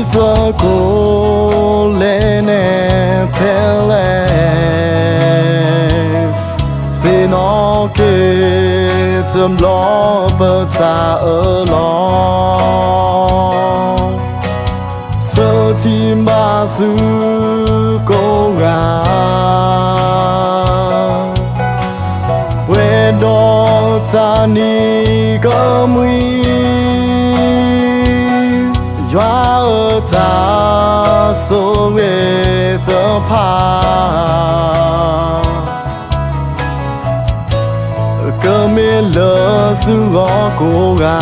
Jesus ko lene pele se no ke tum lo ba ta lo so ti ma su ko ga we do ta ni ko mui Doa ta so we to pa Kami le su ko ga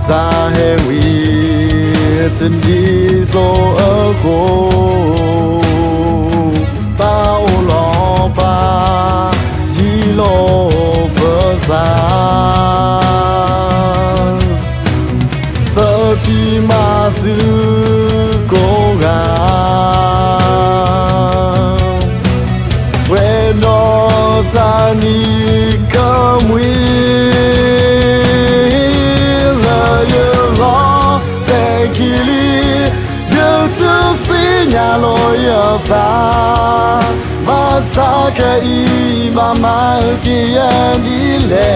Sa he wi tin di so ko Ba o lo ba yi lo ba sa Chi ma su ko ga we no ta ni ka mui la yo lo se ki li yo tu fi nya lo yo sa ma sa ke I ma ki ya di le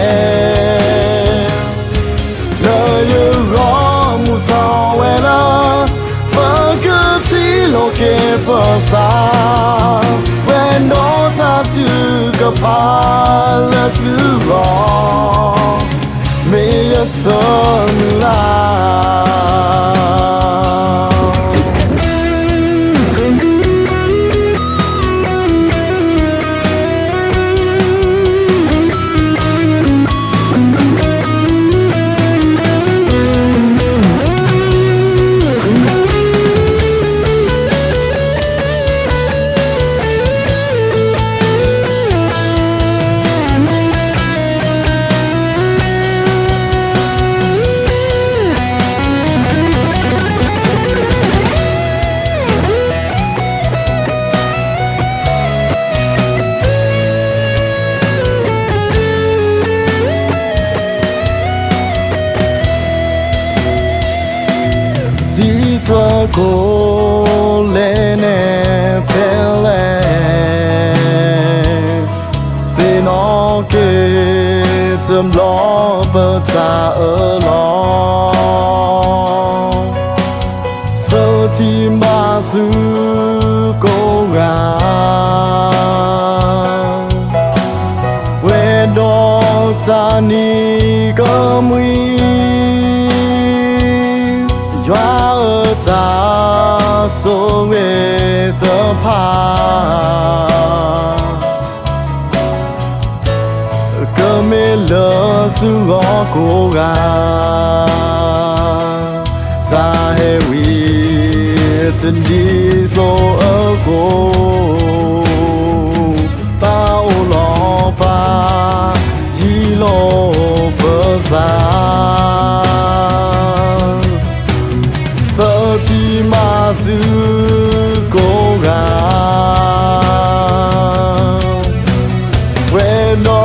la yo lo lo que pasa when no time to go pala through me a sunlight ko lene pele se no ke tum lo ba ta lo so ti ma su ko ga we do ta ni ko mui ta so we to pa Kami le su ko ga Sa he wi tin di so ko Ba o lo pa yi lo pa sa Chi ma su ko ga we no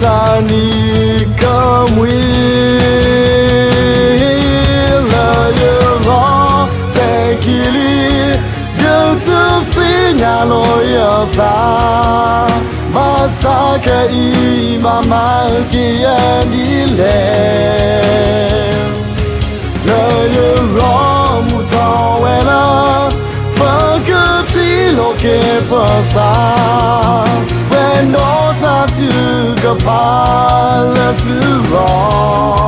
ta ni ka mui la yo lo se ki li yo tu fi nya lo yo sa ma sa ke I ma ki ya di le la yo lo lo que pasa when no time to go pala through